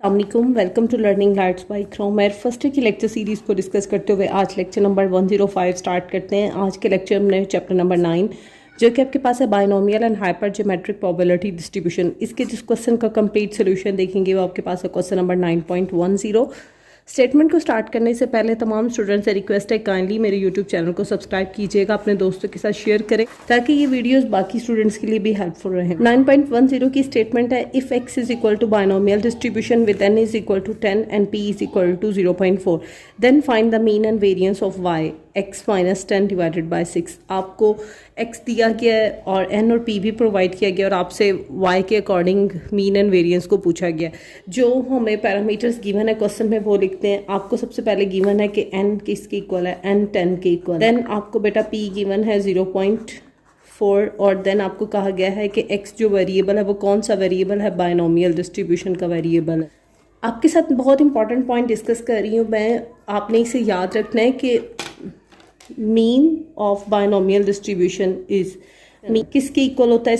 अस्सलामुअलैकुम, welcome to learning lights by Kromer. First की lecture series को डिस्कस करते हुए आज लेक्चर नंबर 105 स्टार्ट करते हैं। आज के लेक्चर में चैप्टर नंबर 9 जो कि आपके पास है binomial and hyper geometric probability distribution. इसके जिस क्वेश्चन का कंप्लीट सोल्यूशन देखेंगे वो आपके पास है क्वेश्चन नंबर 9.10। स्टेटमेंट को स्टार्ट करने से पहले तमाम स्टूडेंट्स से रिक्वेस्ट है काइंडली मेरे यूट्यूब चैनल को सब्सक्राइब कीजिएगा, अपने दोस्तों के साथ शेयर करें ताकि ये वीडियोस बाकी स्टूडेंट्स के लिए भी हेल्पफुल रहे। 9.10 की स्टेटमेंट है, if x is equal to binomial distribution with n is equal to 10 and p is equal to 0.4 then find the mean and variance of y x minus 10 divided by 6। आपको x दिया गया है और n और p भी provide किया गया और आपसे y के अकॉर्डिंग मीन एंड वेरियंस को पूछा गया। जो हमें पैरामीटर्स गिवन है क्वेश्चन में वो लिखते हैं। आपको सबसे पहले गिवन है कि n किसके इक्वल है, n 10 के इक्वल। देन आपको बेटा p गिवन है 0.4 और देन आपको कहा गया है कि x जो वेरिएबल है वो कौन सा वेरिएबल है, बायनोमियल डिस्ट्रीब्यूशन का वेरिएबल है। आपके साथ बहुत इंपॉर्टेंट पॉइंट डिस्कस कर रही हूँ मैं, आपने इसे याद रखना है कि mean of binomial distribution is किसके इक्वल होता है,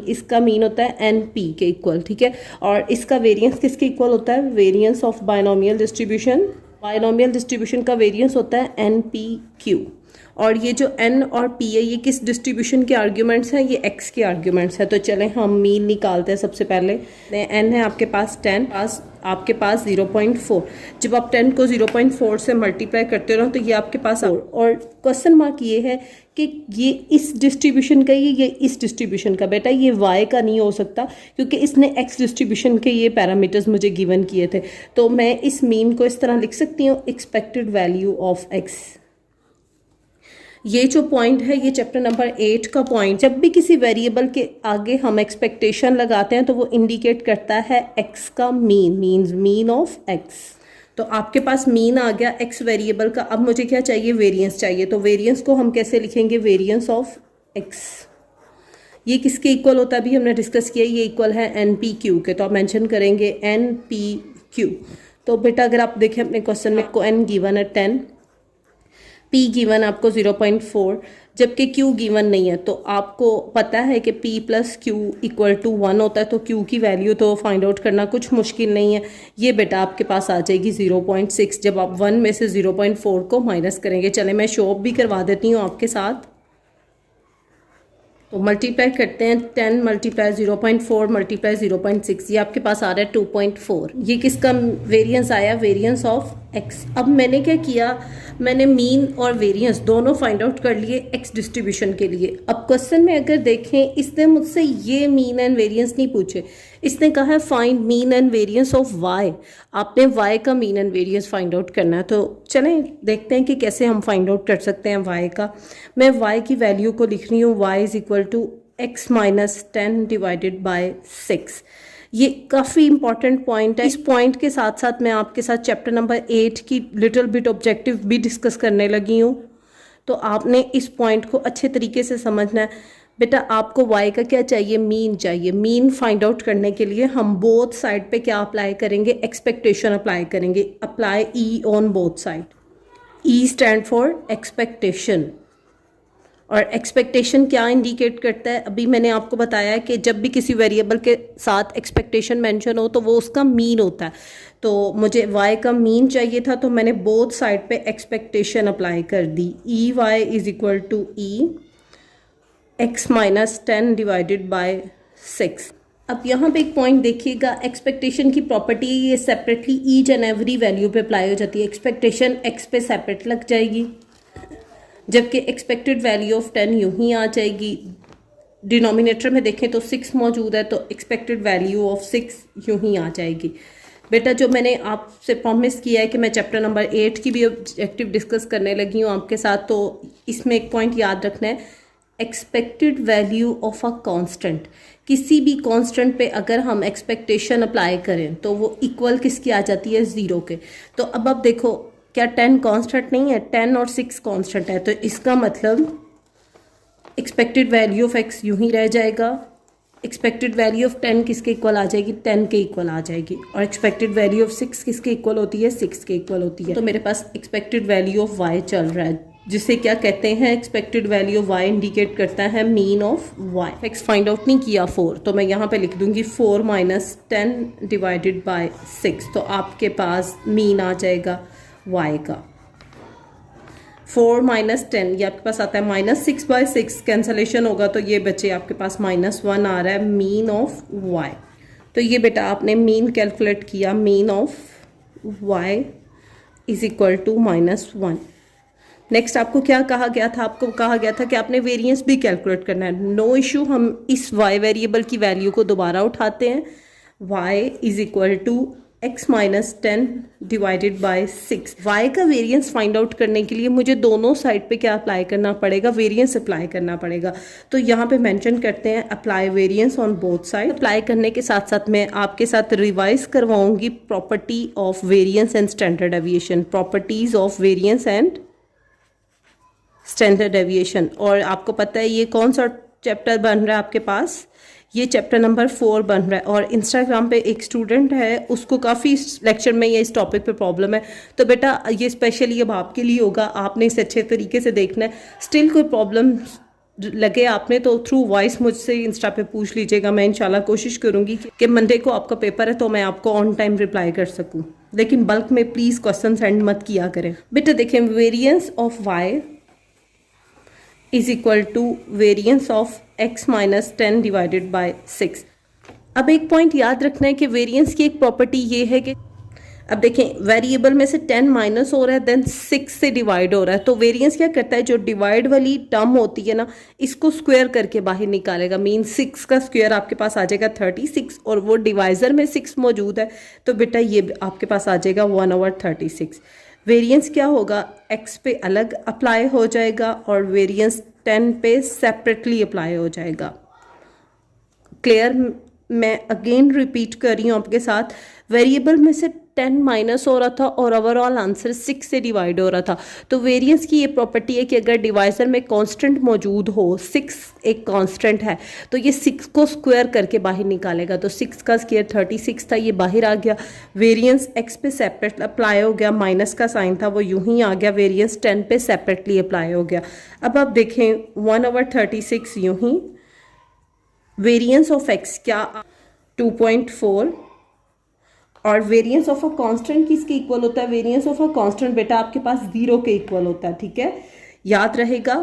इसका मीन होता है एन पी के इक्वल, ठीक है। और इसका वेरिएंस किसके इक्वल होता है, वेरिएंस ऑफ बायनोमियल डिस्ट्रीब्यूशन का वेरिएंस होता है एन पी क्यू। और ये जो n और p है ये किस डिस्ट्रीब्यूशन के आर्ग्यूमेंट्स हैं, ये x के आर्ग्यूमेंट्स हैं। तो चलें हम मीन निकालते हैं। सबसे पहले n है आपके पास 10, आपके पास 0.4। जब आप 10 को 0.4 से मल्टीप्लाई करते रहो तो ये आपके पास और क्वेश्चन मार्क ये है कि ये इस डिस्ट्रीब्यूशन का ये इस डिस्ट्रीब्यूशन का। बेटा ये y का नहीं हो सकता क्योंकि इसने x डिस्ट्रीब्यूशन के ये पैरामीटर्स मुझे गिवन किए थे। तो मैं इस मीन को इस तरह लिख सकती हूँ, एक्सपेक्टेड वैल्यू ऑफ x। ये जो पॉइंट है ये चैप्टर नंबर 8 का पॉइंट। जब भी किसी वेरिएबल के आगे हम एक्सपेक्टेशन लगाते हैं तो वो इंडिकेट करता है x का mean, means mean of x। तो आपके पास मीन आ गया x वेरिएबल का। अब मुझे क्या चाहिए, वेरिएंस चाहिए। तो वेरिएंस को हम कैसे लिखेंगे, वेरिएंस ऑफ x। ये किसके इक्वल होता है, अभी हमने डिस्कस किया, ये इक्वल है एन पी क्यू के। तो आप मेंशन करेंगे एन पी क्यू। तो बेटा अगर आप देखें अपने क्वेश्चन में को n गिवन है 10, p गिवन आपको 0.4, जबकि q गिवन नहीं है। तो आपको पता है कि p plus q equal to 1 होता है। तो q की वैल्यू तो फाइंड आउट करना कुछ मुश्किल नहीं है। ये बेटा आपके पास आ जाएगी 0.6 जब आप 1 में से 0.4 को माइनस करेंगे। चले मैं शो ऑफ भी करवा देती हूँ आपके साथ। तो मल्टीप्लाई करते हैं, 10 मल्टीप्लाई 0.4 मल्टीप्लाई 0.6, ये आपके पास आ रहा है 2.4। ये किसका वेरिएंस आया, वेरिएंस ऑफ x। अब मैंने क्या किया, मैंने मीन और वेरिएंस दोनों फाइंड आउट कर लिए x डिस्ट्रीब्यूशन के लिए। अब क्वेश्चन में अगर देखें, इसने मुझसे ये मीन एंड वेरिएंस नहीं पूछे, इसने कहा है find mean and variance of y। आपने y का mean and variance find out करना है। तो चलें देखते हैं कि कैसे हम फाइंड आउट कर सकते हैं y का। मैं y की वैल्यू को लिख रही हूँ, y is equal to x minus 10 divided by 6। ये काफ़ी इंपॉर्टेंट पॉइंट है। इस पॉइंट के साथ साथ मैं आपके साथ चैप्टर नंबर 8 की लिटिल बिट ऑब्जेक्टिव भी डिस्कस करने लगी हूँ। तो आपने इस पॉइंट को अच्छे तरीके से समझना है। बेटा आपको y का क्या चाहिए, मीन चाहिए। मीन फाइंड आउट करने के लिए हम बोथ साइड पे क्या अप्लाई करेंगे, एक्सपेक्टेशन अप्लाई करेंगे। Apply e on both side. e stand for expectation. और एक्सपेक्टेशन क्या इंडिकेट करता है, अभी मैंने आपको बताया कि जब भी किसी वेरिएबल के साथ एक्सपेक्टेशन मेंशन हो तो वो उसका मीन होता है। तो मुझे y का मीन चाहिए था तो मैंने बोथ साइड पे एक्सपेक्टेशन अप्लाई कर दी। E Y is equal to E x minus 10 divided by 6। अब यहाँ पे एक पॉइंट देखिएगा, एक्सपेक्टेशन की प्रॉपर्टी ये separately each and every value पे अप्लाई हो जाती है। एक्सपेक्टेशन x पे सेपरेट लग जाएगी, जबकि एक्सपेक्टेड वैल्यू ऑफ 10 यूं ही आ जाएगी। डिनोमिनेटर में देखें तो 6 मौजूद है तो एक्सपेक्टेड वैल्यू ऑफ 6 यूं ही आ जाएगी। बेटा जो मैंने आपसे प्रॉमिस किया है कि मैं चैप्टर नंबर 8 की भी ऑब्जेक्टिव डिस्कस करने लगी हूँ आपके साथ, तो इसमें एक पॉइंट याद रखना है, expected value of a constant. किसी भी कांस्टेंट पे अगर हम एक्सपेक्टेशन अप्लाई करें तो वो इक्वल किसकी आ जाती है, 0 के। तो अब आप देखो क्या 10 कांस्टेंट नहीं है, 10 और 6 कांस्टेंट है। तो इसका मतलब एक्सपेक्टेड वैल्यू ऑफ x यूं ही रह जाएगा। एक्सपेक्टेड वैल्यू ऑफ 10 किसके इक्वल आ जाएगी, 10 के इक्वल आ जाएगी। और एक्सपेक्टेड वैल्यू ऑफ 6 किसके इक्वल होती है, 6 के इक्वल होती है। तो मेरे पास एक्सपेक्टेड वैल्यू ऑफ y चल रहा है जिसे क्या कहते हैं, expected value of y indicate करता है mean of y. X find out नहीं किया 4, तो मैं यहाँ पे लिख दूंगी 4 माइनस 10 डिवाइडेड बाय 6, तो आपके पास मीन आ जाएगा वाई का। 4 माइनस 10 ये आपके पास आता है -6/6, कैंसलेशन होगा तो ये बचे आपके पास -1 आ रहा है मीन ऑफ वाई। तो ये बेटा आपने मीन कैलकुलेट किया, mean of y is equal to -1। Next आपको क्या कहा गया था, आपको कहा गया था कि आपने वेरिएंस भी कैलकुलेट करना है। नो इशू, हम इस y वेरिएबल की वैल्यू को दोबारा उठाते हैं। y is equal to x minus 10 divided by 6। y का वेरिएंस फाइंड आउट करने के लिए मुझे दोनों साइड पे क्या अप्लाई करना पड़ेगा, वेरिएंस अप्लाई करना पड़ेगा। तो यहाँ पे मेंशन करते हैं apply variance on both side. Apply करने के साथ साथ मैं आपके साथ रिवाइज करवाऊंगी property of variance and standard deviation, properties of variance and standard deviation. और आपको पता है ये कौन सा चैप्टर बन रहा है आपके पास, ये चैप्टर नंबर 4 बन रहा है। और इंस्टाग्राम पे एक स्टूडेंट है, उसको काफ़ी लेक्चर में ये इस टॉपिक पे प्रॉब्लम है, तो बेटा ये स्पेशली अब आपके लिए होगा, आपने इसे अच्छे तरीके से देखना है। स्टिल कोई प्रॉब्लम लगे आपने तो थ्रू वॉइस मुझसे इंस्टा पे पूछ लीजिएगा, मैं इंशाल्लाह कोशिश करूंगी कि मंडे को आपका पेपर है तो मैं आपको ऑन टाइम रिप्लाई कर सकूं। लेकिन बल्क में प्लीज़ क्वेश्चन सेंड मत किया करें। बेटा देखें, variance of y is equal to variance of x minus 10 divided by 6। अब एक पॉइंट याद रखना है कि वेरिएंस की एक प्रॉपर्टी ये है कि अब देखें वेरिएबल में से 10 माइनस हो रहा है, देन 6 से डिवाइड हो रहा है, तो वेरिएंस क्या करता है, जो डिवाइड वाली टर्म होती है ना, इसको स्क्वायर करके बाहर निकालेगा। मीन 6 का स्क्वायर आपके पास आ जाएगा 36, और वो डिवाइजर में 6 मौजूद है, तो बेटा ये आपके पास आ जाएगा 1/36। वेरिएंस क्या होगा, x पे अलग अप्लाई हो जाएगा और वेरिएंस 10 पे सेपरेटली अप्लाई हो जाएगा। क्लियर? मैं अगेन रिपीट कर रही हूँ आपके साथ, वेरिएबल में से 10 माइनस हो रहा था और ओवरऑल आंसर 6 से डिवाइड हो रहा था। तो वेरिएंस की ये प्रॉपर्टी है कि अगर डिवाइजर में कांस्टेंट मौजूद हो, 6 एक कांस्टेंट है, तो ये 6 को स्क्वायर करके बाहर निकालेगा। तो 6 का स्क्वायर 36 था, ये बाहर आ गया। वेरिएंस x पे सेपरेट अप्लाई हो गया, माइनस का साइन था वो यूं ही आ गया, वेरिएंस 10 पे सेपरेटली अप्लाई हो गया। अब आप देखें 1/36 यूं ही, वेरिएंस ऑफ x क्या 2.4, और वेरिएंस ऑफ अ कांस्टेंट किसके इक्वल होता है, वेरिएंस ऑफ अ कांस्टेंट बेटा आपके पास 0 के इक्वल होता है। ठीक है, याद रहेगा।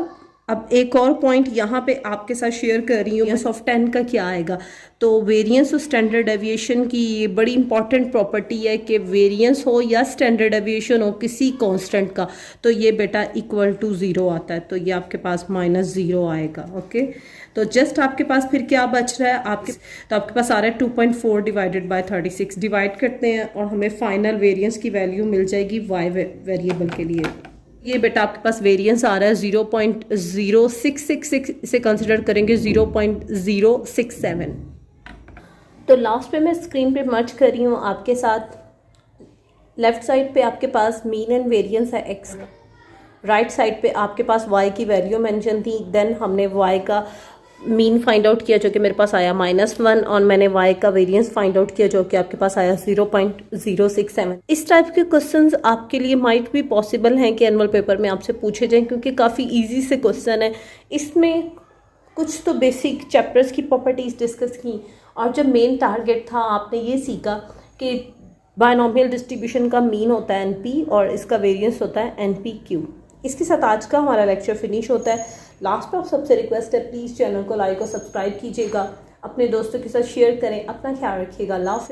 अब एक और पॉइंट यहाँ पे आपके साथ शेयर कर रही हूँ, वेरिएंस ऑफ 10 का क्या आएगा। तो वेरिएंस और स्टैंडर्ड डेविएशन की ये बड़ी इंपॉर्टेंट प्रॉपर्टी है कि वेरिएंस हो या स्टैंडर्ड डेविएशन हो किसी कांस्टेंट का, तो ये बेटा इक्वल टू 0 आता है, तो ये आपके पास -0 आएगा। ओके, तो जस्ट आपके पास फिर क्या बच रहा है तो आपके पास आ रहा है 2.4 डिवाइडेड बाय 36। डिवाइड करते हैं और हमें फाइनल वेरिएंस की वैल्यू मिल जाएगी वाई वेरिएबल के लिए। ये बेटा आपके पास वेरिएंस आ रहा है 0.0666, इसे कंसिडर करेंगे 0.067। तो लास्ट पे मैं स्क्रीन पे मर्ज कर रही हूँ आपके साथ। लेफ्ट साइड पे आपके पास मीन एंड वेरिएंस है x, राइट साइड पे आपके पास y की वैल्यू मेंशन थी। देन हमने y का मीन फाइंड आउट किया जो कि मेरे पास आया -1, और मैंने y का वेरिएंस फाइंड आउट किया जो कि आपके पास आया 0.067। इस टाइप के क्वेश्चंस आपके लिए माइट भी पॉसिबल हैं कि एनुअल पेपर में आपसे पूछे जाएं, क्योंकि काफ़ी इजी से क्वेश्चन है। इसमें कुछ तो बेसिक चैप्टर्स की प्रॉपर्टीज डिस्कस की, और जब मेन टारगेट था आपने ये सीखा कि बायनॉमियल डिस्ट्रीब्यूशन का मीन होता है NP और इसका वेरिएंस होता है NPQ। इसके साथ आज का हमारा लेक्चर फिनिश होता है। लास्ट पे आप सबसे रिक्वेस्ट है, प्लीज़ चैनल को लाइक और सब्सक्राइब कीजिएगा, अपने दोस्तों के साथ शेयर करें, अपना ख्याल रखिएगा। अल्लाह हाफ़िज़।